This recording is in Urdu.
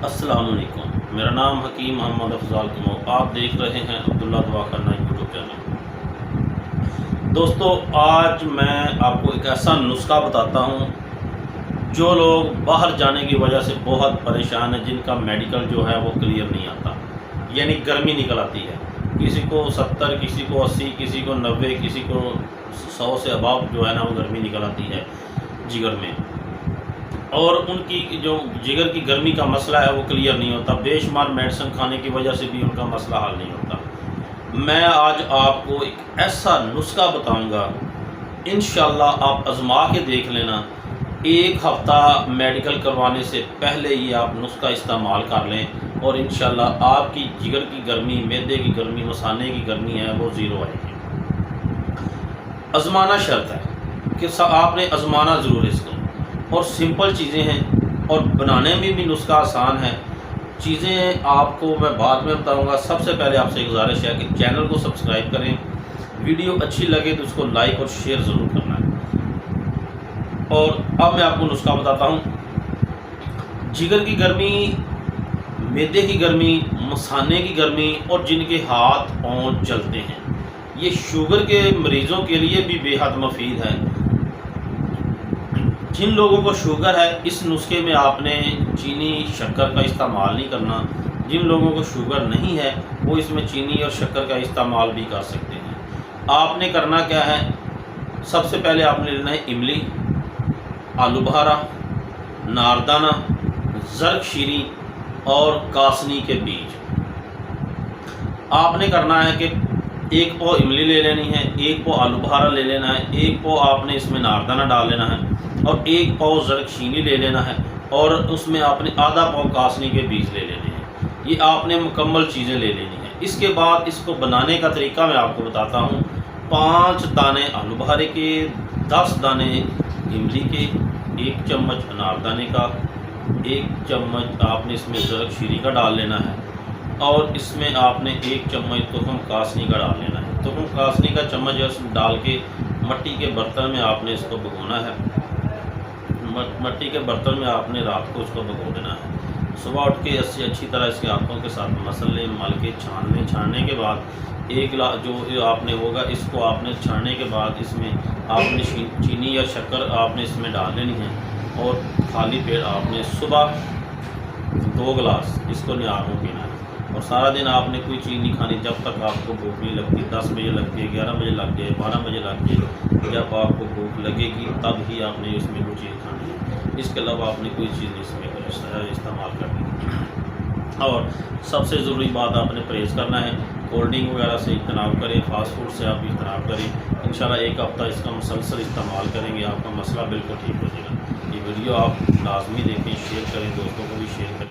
السلام علیکم، میرا نام حکیم محمد افضال کمو، آپ دیکھ رہے ہیں عبداللہ دعا کرنا یوٹیوب چینل۔ دوستو، آج میں آپ کو ایک ایسا نسخہ بتاتا ہوں جو لوگ باہر جانے کی وجہ سے بہت پریشان ہیں، جن کا میڈیکل جو ہے وہ کلیئر نہیں آتا، یعنی گرمی نکل آتی ہے، کسی کو 70، کسی کو 80، کسی کو 90، کسی کو 100 سے اباب جو ہے نا وہ گرمی نکل آتی ہے جگر میں، اور ان کی جو جگر کی گرمی کا مسئلہ ہے وہ کلیئر نہیں ہوتا، بے شمار میڈیسن کھانے کی وجہ سے بھی ان کا مسئلہ حل نہیں ہوتا۔ میں آج آپ کو ایک ایسا نسخہ بتاؤں گا، انشاءاللہ آپ آزما کے دیکھ لینا، ایک ہفتہ میڈیکل کروانے سے پہلے ہی آپ نسخہ استعمال کر لیں اور انشاءاللہ آپ کی جگر کی گرمی، معدے کی گرمی، مثانے کی گرمی ہے وہ زیرو آئے گی۔ آزمانا شرط ہے کہ آپ نے آزمانا ضرور اس کو، اور سمپل چیزیں ہیں اور بنانے میں بھی نسخہ آسان ہے۔ چیزیں آپ کو میں بعد میں بتاؤں گا، سب سے پہلے آپ سے گزارش ہے کہ چینل کو سبسکرائب کریں، ویڈیو اچھی لگے تو اس کو لائک اور شیئر ضرور کرنا ہے۔ اور اب میں آپ کو نسخہ بتاتا ہوں۔ جگر کی گرمی، معدے کی گرمی، مثانے کی گرمی، اور جن کے ہاتھ پاؤں جلتے ہیں، یہ شوگر کے مریضوں کے لیے بھی بے حد مفید ہے۔ جن لوگوں کو شوگر ہے، اس نسخے میں آپ نے چینی، شکر کا استعمال نہیں کرنا۔ جن لوگوں کو شوگر نہیں ہے وہ اس میں چینی اور شکر کا استعمال بھی کر سکتے ہیں۔ آپ نے کرنا کیا ہے، سب سے پہلے آپ نے لینا ہے املی، آلو بخارا، ناردانہ، زرک شیری اور کاسنی کے بیج۔ آپ نے کرنا ہے کہ ایک پو املی لے لینی ہے، ایک پو آلو بخارا لے لینا ہے، ایک پو آپ نے اس میں ناردانہ ڈال لینا ہے، اور ایک پاؤ زرک شینی لے لینا ہے، اور اس میں آپ نے آدھا پاؤ کاسنی کے بیج لے لینے ہیں۔ یہ آپ نے مکمل چیزیں لے لینی ہیں۔ اس کے بعد اس کو بنانے کا طریقہ میں آپ کو بتاتا ہوں۔ 5 دانے آلو بخارے کے، 10 دانے املی کے، 1 چمچ اناردانے کا، 1 چمچ آپ نے اس میں زرک شیری کا ڈال لینا ہے، اور اس میں آپ نے 1 چمچ تخم کاسنی کا ڈال لینا ہے۔ تخم کاسنی کا چمچ اس میں ڈال کے مٹی کے برتن میں آپ نے اس کو بھگونا ہے۔ مٹی کے برتن میں آپ نے رات کو اس کو بھگو دینا ہے۔ صبح اٹھ کے اچھی طرح اس کے ہاتھوں کے ساتھ مسل لیں، مل کے چھاننے کے بعد ایک گلاس جو آپ نے ہوگا، اس کو آپ نے چھاننے کے بعد اس میں آپ نے چینی یا شکر آپ نے اس میں ڈال لینی ہے، اور خالی پیٹ آپ نے صبح 2 گلاس اس کو نیار کو پینا ہے، اور سارا دن آپ نے کوئی چیز نہیں کھانی جب تک آپ کو بھوک نہیں لگتی۔ 10 بجے لگ جائے، 11 بجے لگ جائے، 12 بجے لگ جائے، جب آپ کو بھوک لگے گی تب ہی آپ نے اس میں وہ چیز کھانی ہے۔ اس کے علاوہ آپ نے کوئی چیز نہیں اس میں استعمال کرنی۔ اور سب سے ضروری بات، آپ نے پرہیز کرنا ہے، کولڈ ڈرنک وغیرہ سے اجتناب کریں، فاسٹ فوڈ سے آپ اجتناب کریں۔ انشاءاللہ 1 ہفتہ اس کا مسلسل استعمال کریں گے، آپ کا مسئلہ بالکل ٹھیک ہو جائے گا۔ یہ ویڈیو آپ لازمی دیکھیں، شیئر کریں، دوستوں کو بھی شیئر کریں۔